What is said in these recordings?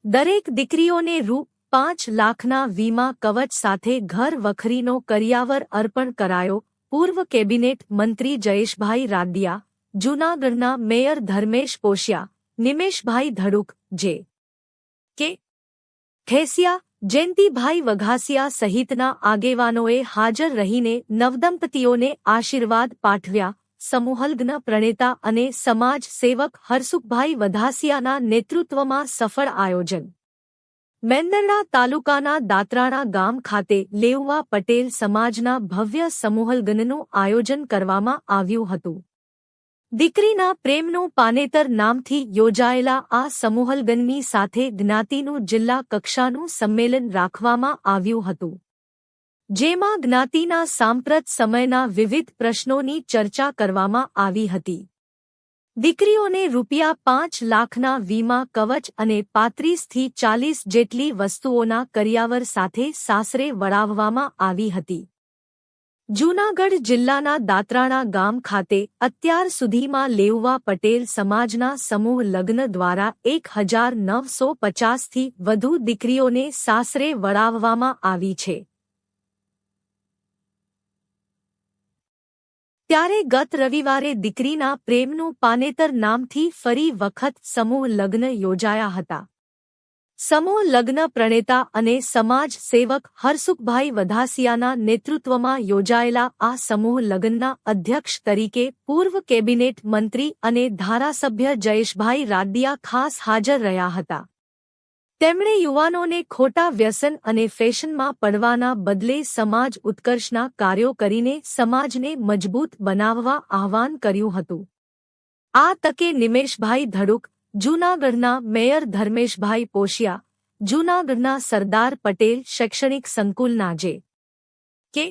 દરેક દીકરીઓને રૂ.5 લાખના વીમા કવચ સાથે ઘર વખરીનો કરિયાવર અર્પણ કરાયો. પૂર્વ કેબિનેટ મંત્રી જયેશભાઈ રાદડિયા, જૂનાગઢના મેયર ધર્મેશ પોશિયા, નિમેશભાઈ ધડુક, જે કે ખેસિયા, જયંતિભાઈ વઘાસિયા સહિતના આગેવાનોએ હાજર રહીને નવદંપતીઓને આશીર્વાદ પાઠવ્યા. સમૂહલગ્ન પ્રણેતા અને સમાજ સેવક હરસુખભાઈ વઘાસિયાના નેતૃત્વમાં સફળ આયોજન. મેંદરડા તાલુકાના દાત્રાણા ગામ ખાતે લેઉવા પટેલ સમાજના ભવ્ય સમૂહલગ્નનું આયોજન કરવામાં આવ્યું હતું. દીકરીના પ્રેમનું પાનેતર નામથી યોજાયેલા આ સમૂહલગ્નની સાથે જ્ઞાતિનું જિલ્લા કક્ષાનું સંમેલન રાખવામાં આવ્યું હતું, જેમાં જ્ઞાતિના સાંપ્રત સમયના વિવિધ પ્રશ્નોની ચર્ચા કરવામાં આવી હતી. દીકરીઓને રૂ.5 લાખના વીમા કવચ અને 35 થી 40 જેટલી વસ્તુઓના કરિયાવર સાથે સાસરે વળાવવામાં આવી હતી. જૂનાગઢ જિલ્લાના દાત્રાણા ગામ ખાતે અત્યાર સુધીમાં લેઉવા પટેલ સમાજના સમૂહ લગ્ન દ્વારા 1950થી વધુ દીકરીઓને સાસરે વળાવવામાં આવી છે. ત્યારે ગત રવિવારે દીકરીના પ્રેમનું પાનેતર નામથી ફરી વખત સમૂહ લગ્ન યોજાયા હતા. સમૂહ લગ્ન પ્રણેતા અને સમાજ સેવક હરસુખભાઈ વઘાસિયાના નેતૃત્વમાં યોજાયેલા આ સમૂહ લગ્નના અધ્યક્ષ તરીકે પૂર્વ કેબિનેટ મંત્રી અને ધારાસભ્ય જયેશભાઈ રાદડિયા ખાસ હાજર રહ્યા હતા. તેમણે યુવાનોને ખોટા વ્યસન અને ફેશનમાં પડવાના બદલે સમાજ ઉત્કર્ષના કાર્યો કરીને સમાજને મજબૂત બનાવવા આહ્વાન કર્યું હતું. આ તકે નિમેશભાઈ ધડુક, જૂનાગઢના મેયર ધર્મેશભાઈ પોશિયા, જૂનાગઢના સરદાર પટેલ શૈક્ષણિક સંકુલના જે કે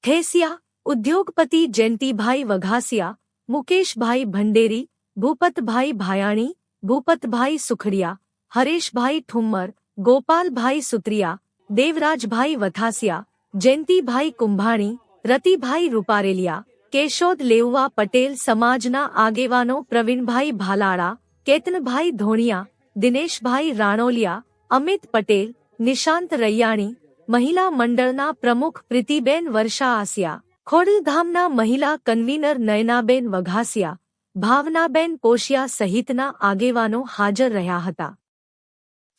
ખેસિયા, ઉદ્યોગપતિ જયંતિભાઈ વઘાસિયા, મુકેશભાઈ ભંડેરી, ભૂપતભાઈ ભાયાણી, ભૂપતભાઈ સુખડિયા, હરેશભાઈ ઠુમ્મર, ગોપાલભાઈ સુત્રિયા, દેવરાજભાઈ વઘાસિયા, જયંતિભાઈ કુંભાણી, રતિભાઈ રૂપારેલિયા, કેશોદ લેઉવા પટેલ સમાજના આગેવાનો પ્રવીણભાઈ ભાલાળા, કેતનભાઈ ધોણિયા, દિનેશભાઈ રાણોલિયા, અમિત પટેલ, નિશાંત રૈયાણી, મહિલા મંડળના પ્રમુખ પ્રીતિબેન વર્ષા આસિયા, ખોડલધામના મહિલા કન્વીનર નયનાબેન વઘાસિયા, ભાવનાબેન પોશિયા સહિતના આગેવાનો હાજર રહ્યા હતા.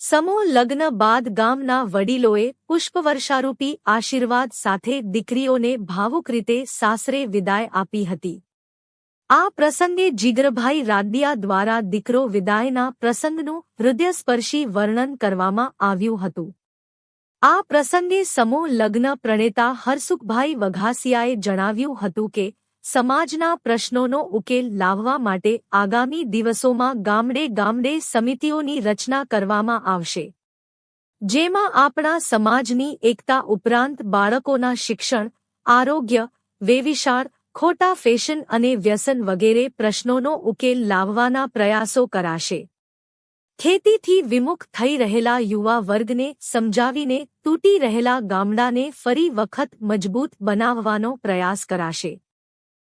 સમૂહ લગ્ન બાદ ગામના વડીલોએ પુષ્પવર્ષારૂપી આશીર્વાદ સાથે દીકરીઓને ભાવુક રીતે સાસરે વિદાય આપી હતી. આ પ્રસંગે જીગરભાઈ રાદડિયા દ્વારા દીકરો વિદાયના પ્રસંગનું હૃદયસ્પર્શી વર્ણન કરવામાં આવ્યું હતું. આ પ્રસંગે સમૂહ લગ્ન પ્રણેતા હરસુખભાઈ વઘાસિયાએ જણાવ્યું હતું કે સમાજના પ્રશ્નોનો ઉકેલ લાવવા માટે આગામી દિવસોમાં ગામડે ગામડે સમિતિઓની રચના કરવામાં આવશે, જેમાં આપણા સમાજની એકતા ઉપરાંત બાળકોના શિક્ષણ, આરોગ્ય, વેવિશાળ, ખોટા ફેશન અને વ્યસન વગેરે પ્રશ્નોનો ઉકેલ લાવવાના પ્રયાસો કરાશે. ખેતીથી વિમુખ થઈ રહેલા યુવા વર્ગને સમજાવીને તૂટી રહેલા ગામડાને ફરી વખત મજબૂત બનાવવાનો પ્રયાસ કરાશે.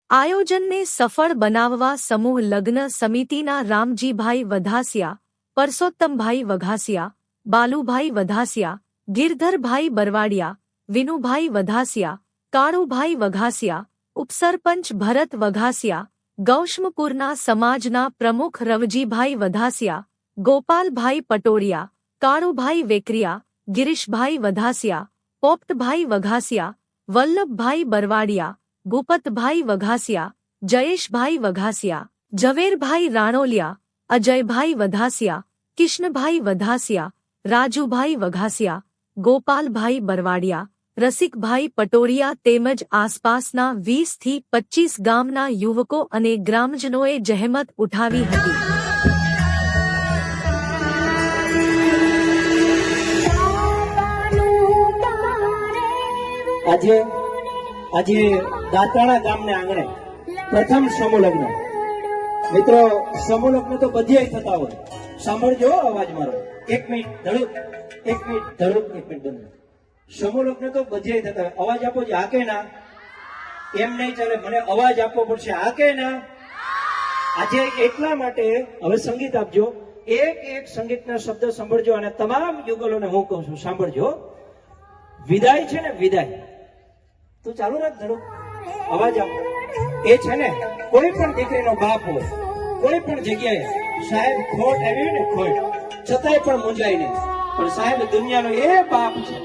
આયોજનને સફળ બનાવવા સમૂહ લગ્ન સમિતિના રામજીભાઈ વઘાસિયા, પરસોત્તમભાઈ વઘાસિયા, બાલુભાઈ વઘાસિયા, ગિરધરભાઈ બરવાડિયા, વિનુભાઈ વઘાસિયા, કાળુભાઈ વઘાસિયા, ઉપસરપંચ ભરત વઘાસિયા, ગૌશમપુરના સમાજના પ્રમુખ રવજીભાઈ વઘાસિયા, ગોપાલભાઈ પટોડિયા, કાળુભાઈ વેકરિયા, ગિરીશભાઈ વઘાસિયા, પોપટભાઈ વઘાસિયા, વલ્લભભાઈ બરવાડિયા, ભૂપતભાઈ વઘાસિયા, જયેશભાઈ વઘાસિયા, ઝવેરભાઈ રાણોલિયા, અજયભાઈ વઘાસિયા, કિશનભાઈ વઘાસિયા, રાજુભાઈ વઘાસિયા, ગોપાલભાઈ બરવાડિયા, રસિકભાઈ પટોડિયા તેમજ આસપાસના 20 થી 25 ગામના યુવકો અને ગ્રામજનોએ જહેમત ઉઠાવી હતી. આજે દાંતાણા ગામને આંગણે પ્રથમ સમૂહ લગ્ન. મિત્રો, સમૂહ લગ્ન તો બધે થતા હોય. સાંભળજો અવાજ મારો. એક મિનિટ ધડુક, એક મિનિટ ધડુક, એક મિનિટ બંધ. સમૂહ લગ્ન તો બધે થતા હોય. અવાજ આપો છો, હા કે ના? એમ નહીં ચાલે, મને અવાજ આપવો પડશે, હા કે ના? આજે એટલા માટે હવે સંગીત આપજો. એક એક સંગીતના શબ્દ સાંભળજો અને તમામ યુગલોને હું કહું છું સાંભળજો. વિદાય છે ને વિદાય, તું ચાલુ રાખ ધડો, અવાજ આપ. એ છે ને કોઈ પણ દીકરીનો બાપ હોય, કોઈ પણ જગ્યાએ સાહેબ ખોટ આવી ને ખોટ છતાંય પણ મૂંઝાય નહીં. પણ સાહેબ દુનિયાનો એ બાપ છે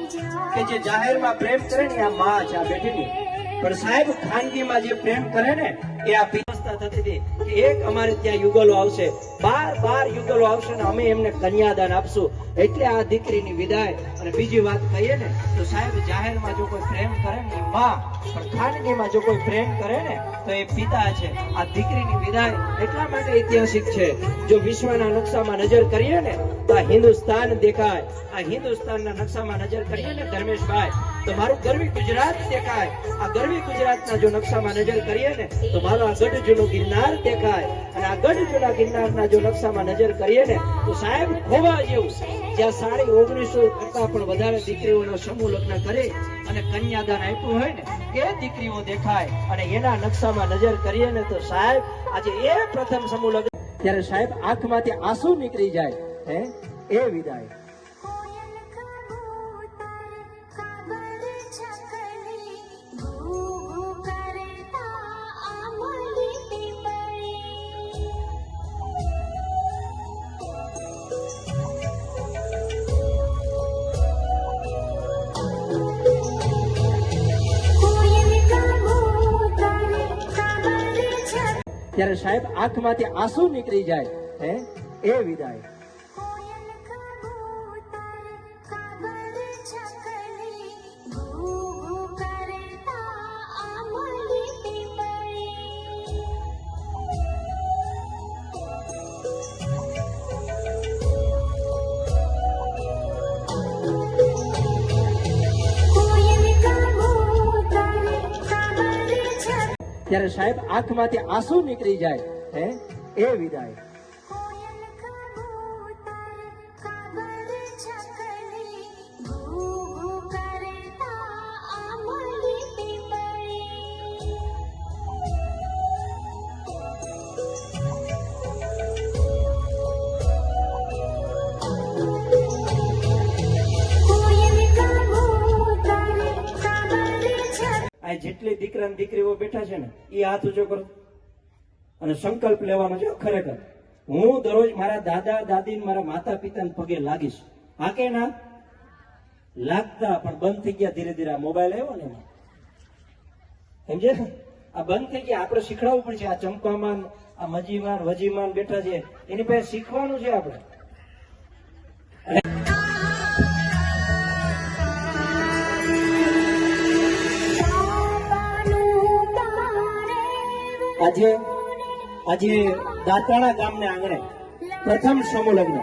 કે જે જાહેરમાં પ્રેમ કરે ને આ માં છે આ બેઠેલી. પણ સાહેબ ખાનગીમાં જે પ્રેમ કરે ને એ આ વ્યવસ્થા થતી હતી કે એક અમારે ત્યાં યુગલો આવશે, 12 યુગલો આવશે ને અમે એમને કન્યાદાન આપશું. એટલે આ દીકરીની વિદાય. અને બીજી વાત કહીએ ને તો સાહેબ જાહેરમાં જો કોઈ પ્રેમ કરે ને એ માં, પણ ખાનગીમાં જો કોઈ પ્રેમ કરે ને તો એ પિતા છે. આ દીકરીની વિદાય એટલા માટે ઐતિહાસિક છે. જો વિશ્વના નકશામાં નજર કરીએ ને તો આ હિન્દુસ્તાન દેખાય. આ હિન્દુસ્તાનના નકશામાં નજર કરીએ ને ધર્મેશભાઈ તો મારું ગરવી ગુજરાત દેખાય. આ ગરવી ગુજરાતના જો નકશામાં નજર કરીએ ને તો મારો આ ગઢ જૂનો ગિરનાર દેખાય. અને આ ગઢ જૂના ગિરનારના જો નકશામાં નજર કરીએ ને તો સાહેબ ખોવા જેવું, જ્યાં 1950 કરતા પણ વધારે દીકરીઓનો સમૂહ લગ્ન કરે અને કન્યાદાન આપ્યું હોય ને એ દીકરીઓ દેખાય. અને એના નકશામાં નજર કરીએ ને તો સાહેબ આજે એ પ્રથમ સમૂહ લગ્ન, ત્યારે સાહેબ આંખમાંથી આંસુ નીકળી જાય હે એ વિદાય. ત્યારે સાહેબ આંખમાંથી આંસુ નીકળી જાય હે એ વિદાય. ત્યારે સાહેબ આંખમાંથી આંસુ નીકળી જાય હે એ વિદાય. આ જેટલી દીકરા ને દીકરીઓ બેઠા છે ને એ હાથ ઊંચો કરો અને સંકલ્પ લેવાનો છે ખરેખર. હું દરરોજ મારા દાદા દાદી મારા માતા પિતાને પગે લાગીશ. હા કે ના લાગતા પણ બંધ થઈ ગયા ધીરે ધીરે. આ મોબાઈલ આવ્યો ને એમાં સમજે આ બંધ થઈ ગયા. આપણે શીખડાવવું પડશે. આ ચંપામાન આ મજીમાન વજીમાન બેઠા છે એની પાસે શીખવાનું છે આપણે. આજે દાંતાણા ગામને આંગણે પ્રથમ સમૂહ લગ્ન.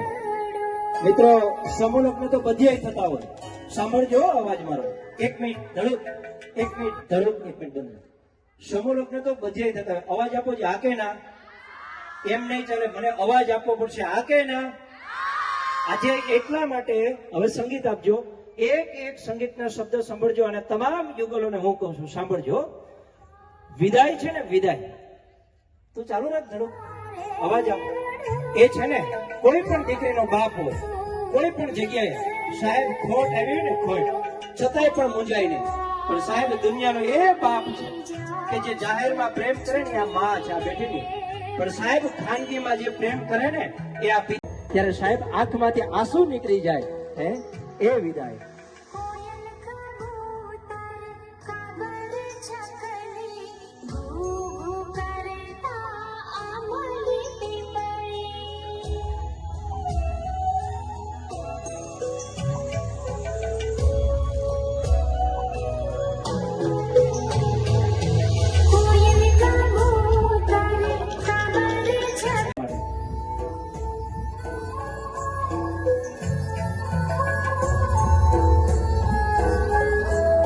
મિત્રો સમૂહ લગ્ન તો બધે થતા હોય. સાંભળજો અવાજ મારો. 1 minute Dhaduk, 1 minute Dhaduk, 1 minute બંધ. સમૂહ લગ્ન તો બધે થતા હોય. અવાજ આપો છે. હા કે ના? એમ નહીં ચાલે, મને અવાજ આપવો પડશે. હા કે ના? આજે એટલા માટે હવે સંગીત આપજો. એક એક સંગીતના શબ્દ સાંભળજો અને તમામ યુગલોને હું કહું છું સાંભળજો. વિદાય છે ને વિદાય, તું ચાલુ રાખ ધડો, અવાજ આપ. એ છે ને કોઈ પણ દીકરીનો બાપ હોય, કોઈ પણ જગ્યાએ સાહેબ ખોટ આવી ને ખોટ છતાંય પણ મૂંઝાય નહીં. પણ સાહેબ દુનિયાનો એ બાપ છે કે જે જાહેરમાં પ્રેમ કરે ને આ માં છે આ બેઠેલી. પણ સાહેબ ખાનગીમાં જે પ્રેમ કરે ને એ આ પિતા. ત્યારે સાહેબ આંખમાંથી આંસુ નીકળી જાય હે એ વિદાય.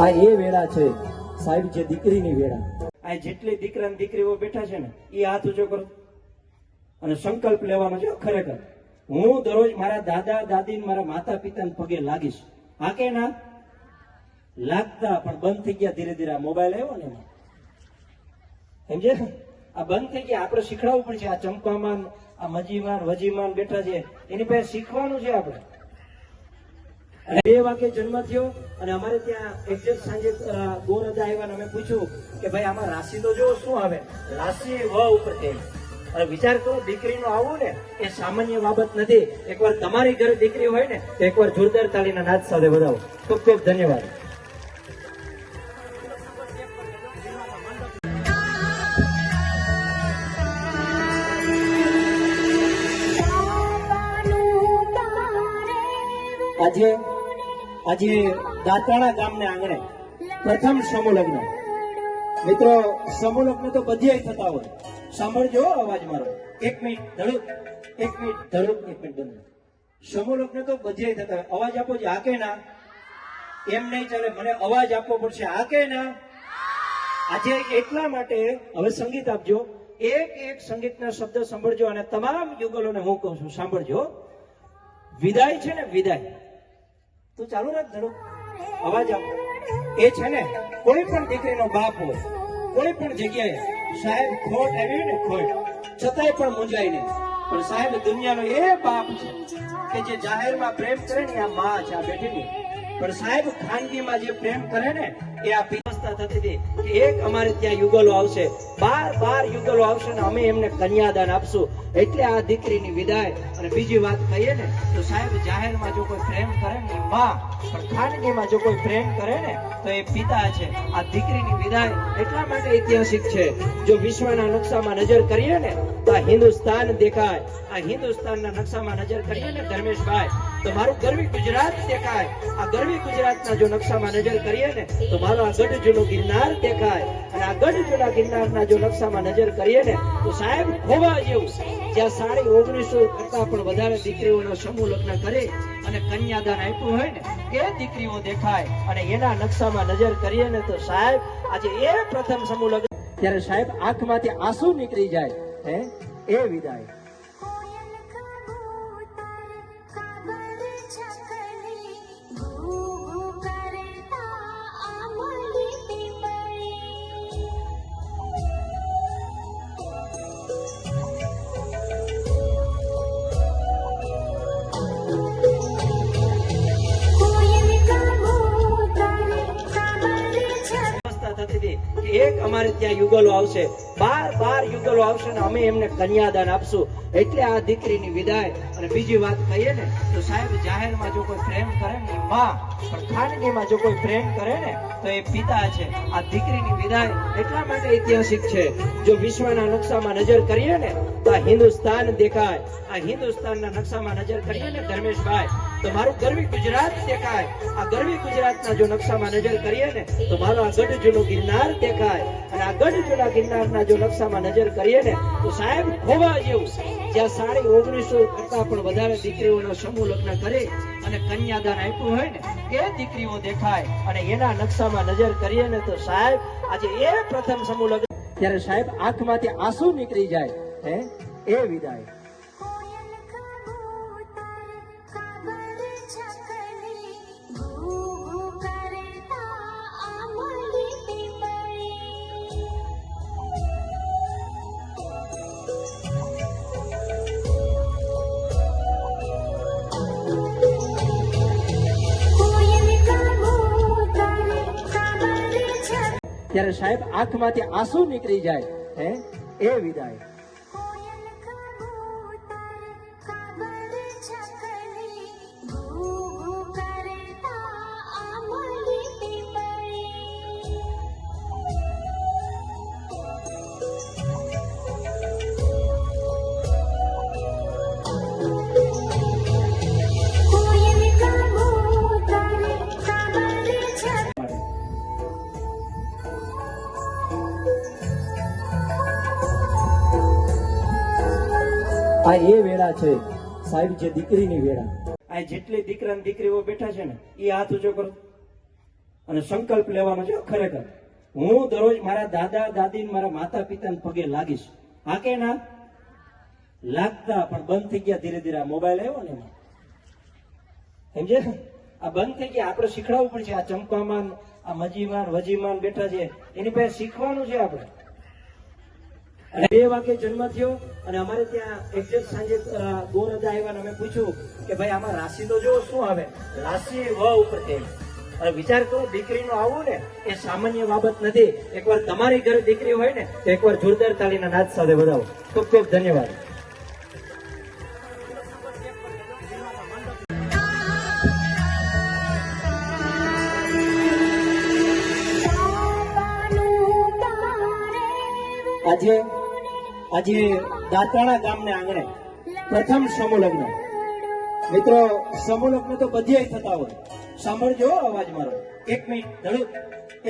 આ એ વેળા છે સાહેબ જે દીકરીની વેળા. આ જેટલી દીકરા ને દીકરીઓ બેઠા છે ને એ હાથ ઊંચો કરો અને સંકલ્પ લેવાનો છે ખરેખર. હું દરરોજ મારા દાદા દાદી મારા માતા પિતાને પગે લાગીશ. હા કે ના લાગતા પણ બંધ થઈ ગયા ધીરે ધીરે. આ મોબાઈલ આવ્યો ને એમાં સમજે આ બંધ થઈ ગયા, આપણે શીખડાવવું પડશે. આ ચંપામાન, આ મજીમાન, વજીમાન બેઠા છે, એની પાસે શીખવાનું છે આપણે. અને 2 વાગે જન્મ થયો અને અમારે ત્યાં એક્ઝેક્ટ સાંજે ગોરદા આવ્યા અને અમે પૂછ્યું કે ભાઈ આમાં રાશિ તો જો શું આવે, રાશિ વ ઉપર થઈ. અને વિચાર કરો, દીકરીનું આવવું ને એ સામાન્ય બાબત નથી. એકવાર તમારી ઘરે દીકરી હોય ને તો એકવાર જોરદાર તાળીના નાદ સાથે વધાવો. ખૂબ ખૂબ ધન્યવાદ. આજે દાંતાણા ગામને આંગણે પ્રથમ સમૂહ લગ્ન. મિત્રો, સમૂહ લગ્ન તો બધે થતા હોય. સાંભળજો અવાજ મારો. 1 minute Dhaduk, 1 minute Dhaduk, 1 minute બંધ. સમૂહ લગ્ન તો બધે થતા હોય. અવાજ આપો છે, હા કે ના? એમ નહીં ચાલે, મને અવાજ આપવો પડશે, હા કે ના? આજે એટલા માટે હવે સંગીત આપજો. એક સંગીતના શબ્દ સાંભળજો અને તમામ યુગલોને હું કહું છું, સાંભળજો. વિદાય છે ને, વિદાય તું ચાલુ રાખ ધડો, અવાજ આપો. એ છે ને, કોઈ પણ દીકરીનો બાપ હોય, કોઈ પણ જગ્યાએ સાહેબ ખોટ આવી ને, ખોટ છતાંય પણ મૂંઝાય નહીં. પણ સાહેબ દુનિયાનો એ બાપ છે કે જે જાહેરમાં પ્રેમ કરે ને, આ માં છે આ બેઠેલી. પણ સાહેબ ખાનગીમાં જે પ્રેમ કરે ને, એ આ વ્યવસ્થા થતી હતી કે એક અમારે ત્યાં યુગલો આવશે, 12 યુગલો આવશે ને અમે એમને કન્યાદાન આપશું. એટલે આ દીકરીની વિદાય. અને બીજી વાત કહીએ ને તો સાહેબ જાહેરમાં જો કોઈ પ્રેમ કરે ને માં, પણ ખાનગીમાં જો કોઈ પ્રેમ કરે ને તો એ પિતા છે. આ દીકરીની વિદાય એટલા માટે ઐતિહાસિક છે. જો વિશ્વના નકશામાં નજર કરીએ ને તો આ હિન્દુસ્તાન દેખાય. આ હિન્દુસ્તાનના નકશામાં નજર કરીએ ને ધર્મેશભાઈ, તો મારું ગરવી ગુજરાત દેખાય. આ ગરવી ગુજરાતના જો નકશામાં નજર કરીએ ને તો મારો આ ગઢ જૂનો ગિરનાર દેખાય. અને આ ગઢ જૂના ગિરનારના જો નકશામાં નજર કરીએ ને તો સાહેબ ખોવા જેવું, જ્યાં 1950 કરતા પણ વધારે દીકરીઓનો સમૂહ લગ્ન કરે અને કન્યાદાન આપ્યું હોય ને એ દીકરીઓ દેખાય. અને એના નકશામાં નજર કરીએ ને તો સાહેબ આજે એ પ્રથમ સમૂહ લગ્ન, ત્યારે સાહેબ આંખમાંથી આંસુ નીકળી જાય. હે એ વિદાય. એક અમારે ત્યાં યુગલો આવશે, 12 યુગલો આવશે ને અમે એમને કન્યાદાન આપશું. એટલે આ દીકરીની વિદાય. અને બીજી વાત કહીએ ને તો સાહેબ જાહેરમાં જો કોઈ પ્રેમ કરે ને માં, પણ ખાનગીમાં જો કોઈ પ્રેમ કરે ને તો એ પિતા છે. આ દીકરીની વિદાય એટલા માટે ઐતિહાસિક છે. જો વિશ્વના નકશામાં નજર કરીએ ને તો આ હિન્દુસ્તાન દેખાય. આ હિન્દુસ્તાનના નકશામાં નજર કરીએ ને ધર્મેશભાઈ, તો મારું ગરવી ગુજરાત દેખાય. આ ગરવી ગુજરાતના જો નકશામાં નજર કરીએ ને તો મારો આ ગઢ જૂનો ગિરનાર દેખાય. અને આ ગઢ જૂના ગિરનારના જો નકશામાં નજર કરીએ ને તો સાહેબ ખોવા જેવું, જ્યાં 1950 કરતા પણ વધારે દીકરીઓનો સમૂહ લગ્ન કરે અને કન્યાદાન આપ્યું હોય ને એ દીકરીઓ દેખાય. અને એના નકશામાં નજર કરીએ ને તો સાહેબ આજે એ પ્રથમ સમૂહ લગ્ન, ત્યારે સાહેબ આંખમાંથી આંસુ નીકળી જાય. હે એ વિદાય. ત્યારે સાહેબ આંખમાંથી આંસુ નીકળી જાય. હે એ વિદાય. આ એ વેળા છે સાહેબ, જે દીકરીની વેળા. આ જેટલી દીકરા દીકરીઓ બેઠા છે ને એ હાથ ઊંચો કરો અને સંકલ્પ લેવાનો છે. ખરેખર હું દરરોજ મારા દાદા દાદી મારા માતા પિતાને પગે લાગીશ. હા કે ના? લાગતા પણ બંધ થઈ ગયા ધીરે ધીરે. આ મોબાઈલ આવ્યો ને એમાં, સમજે, આ બંધ થઈ ગયા. આપણે શીખડાવવું પડશે. આ ચંપામાન, આ મજીમાન, વજીમાન બેઠા છે, એની પાસે શીખવાનું છે આપણે. અને 2 વાગે જન્મ થયો અને અમારે ત્યાં એક્ઝેક્ટ સાંજે ગોરજા આવ્યા અને અમે પૂછ્યું કે ભાઈ આમાં રાશિ તો જો શું આવે, રાશિ વ ઉપર તેલ. અને વિચાર કરો, દીકરીનું આવવું ને એ સામાન્ય બાબત નથી. એકવાર તમારી ઘરે દીકરી હોય ને તો એકવાર જોરદાર તાળીના નાદ સાથે વધાવો. ખૂબ ખૂબ ધન્યવાદ. આજે દાંતાણા ગામને આંગણે પ્રથમ સમૂહ લગ્ન. મિત્રો, સમૂહ લગ્ન તો બધે થતા હોય. સાંભળજો અવાજ મારો. 1 minute Dhaduk,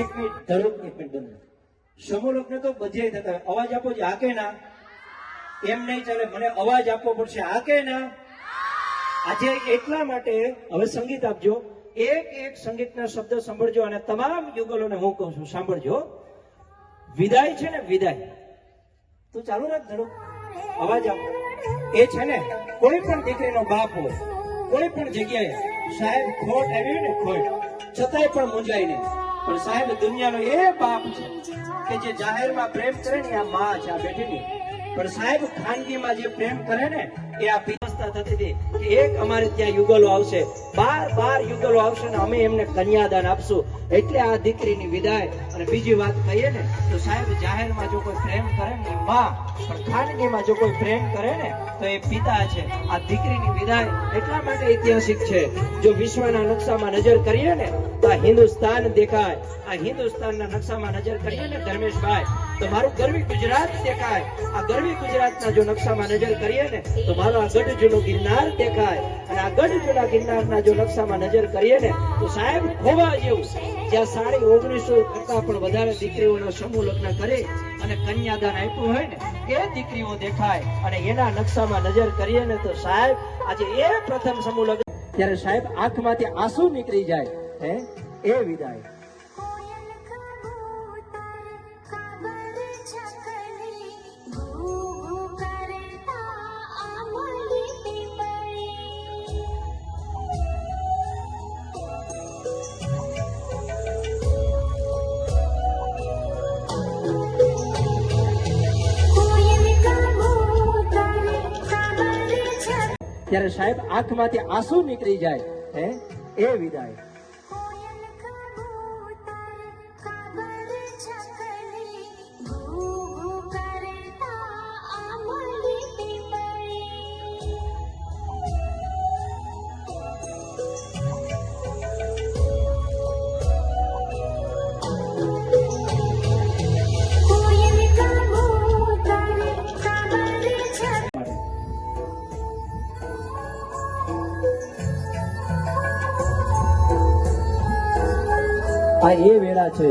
1 minute Dhaduk, 1 minute બંધ. સમૂહ લગ્ન તો બધે થતા હોય. અવાજ આપો છો, હા કે ના? એમ નહીં ચાલે, મને અવાજ આપવો પડશે, હા કે ના? આજે એટલા માટે હવે સંગીત આપજો. એક સંગીતના શબ્દ સાંભળજો અને તમામ યુગલોને હું કહું છું, સાંભળજો. વિદાય છે ને, વિદાય તું ચાલુ રાખ ધડો, અવાજ આપો. એ છે ને, કોઈ પણ દીકરીનો બાપ હોય, કોઈ પણ જગ્યાએ સાહેબ ખોટ આવી ને, ખોટ છતાંય પણ મૂંઝાય નહીં. પણ સાહેબ દુનિયાનો એ બાપ છે કે જે જાહેરમાં પ્રેમ કરે ને, આ માં છે આ બેઠેલી. પણ સાહેબ ખાનગીમાં જે પ્રેમ કરે ને, એ આ વ્યવસ્થા થતી હતી કે એક અમારે ત્યાં યુગલો આવશે, 12 યુગલો આવશે ને અમે એમને કન્યાદાન આપશું. એટલે આ દીકરીની વિદાય. અને બીજી વાત કહીએ ને તો સાહેબ જાહેરમાં જો કોઈ પ્રેમ કરે ને એ માં, પણ ખાનગીમાં જો કોઈ પ્રેમ કરે ને તો એ પિતા છે. આ દીકરીની વિદાય એટલા માટે ઐતિહાસિક છે. જો વિશ્વના નકશામાં નજર કરીએ ને તો આ હિન્દુસ્તાન દેખાય. આ હિન્દુસ્તાનના નકશામાં નજર કરીએ ને ધર્મેશભાઈ તો મારું ગરવી ગુજરાત દેખાય. આ ગરવી ગુજરાતના જો નકશામાં નજર કરીએ ને તો મારો આ ગઢ જૂનો ગિરનાર દેખાય. અને આ ગઢ જૂના ગિરનારના જો નકશામાં નજર કરીએ ને તો સાહેબ ખોવા જેવું, જ્યાં 1950 કરતા પણ વધારે દીકરીઓનો સમૂહ લગ્ન કરે અને કન્યાદાન આપ્યું હોય ને એ દીકરીઓ દેખાય. અને એના નકશામાં નજર કરીએ ને તો સાહેબ આજે એ પ્રથમ સમૂહ લગ્ન, ત્યારે સાહેબ આંખમાંથી આંસુ નીકળી જાય. એ વિદાય. ત્યારે સાહેબ આંખમાંથી આંસુ નીકળી જાય. એ વિદાય. આ એ વેળા છે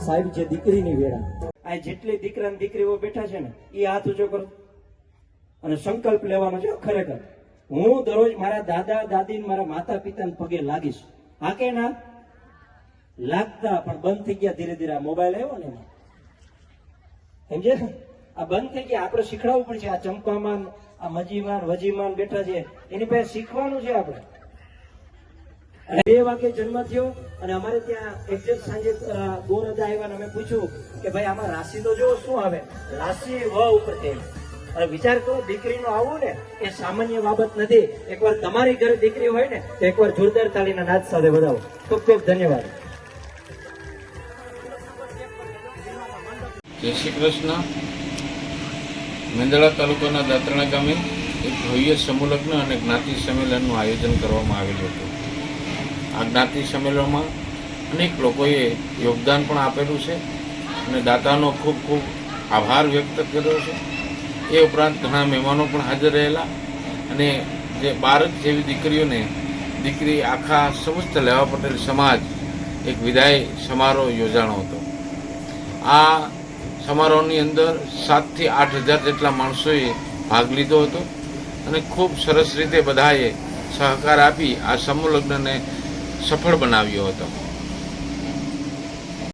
સાહેબ, જે દીકરીની વેળા. આ જેટલી દીકરા અને દીકરીઓ બેઠા છે ને એ હાથ ઊંચો કરો અને સંકલ્પ લેવાનો છે. ખરેખર હું દરરોજ મારા દાદા દાદી મારા માતા પિતાને પગે લાગીશ. હા કે ના? લાગતા પણ બંધ થઈ ગયા ધીરે ધીરે. આ મોબાઈલ આવ્યો ને સમજે, આ બંધ થઈ ગયા. આપણે શીખડાવવું પડશે. આ ચંપામાન, આ મજીમાન, વજીમાન બેઠા છે એની પાસે શીખવાનું છે આપણે. 2 વાગે જન્મ થયો અને અમારે ત્યાં એક્ઝેક્ટ સાંજે ગોરજા આવ્યા અને અમે પૂછ્યું કે ભાઈ આમાં રાશિ તો જો શું આવે, રાશિ વ ઉપર તેલ. અને વિચાર કરો, દીકરીનું આવવું ને એ સામાન્ય બાબત નથી. એકવાર તમારી ઘરે દીકરી હોય ને તો એકવાર જોરદાર તાળીના નાદ સાથે વધાવો. ખૂબ ખૂબ ધન્યવાદ. જય શ્રી કૃષ્ણ. મેંદડા તાલુકાના દાંતરણા ગામે એક ભવ્ય સમૂહ લગ્ન અને જ્ઞાતિ સંમેલનનું આયોજન કરવામાં આવેલું હતું. આ જ્ઞાતિ સંમેલનમાં અનેક લોકોએ યોગદાન પણ આપેલું છે અને દાતાનો ખૂબ ખૂબ આભાર વ્યક્ત કર્યો છે. એ ઉપરાંત ઘણા મહેમાનો પણ હાજર રહેલા અને જે 12 જેવી દીકરીઓને દીકરી આખા સમસ્ત લેવા પટેલ સમાજ એક વિદાય સમારોહ યોજાણો હતો. આ સમારોહની અંદર 7 થી 8 હજાર જેટલા માણસોએ ભાગ લીધો હતો અને ખૂબ સરસ રીતે બધાએ સહકાર આપી આ સમૂહ લગ્નને સફળ બનાવ્યો હતો.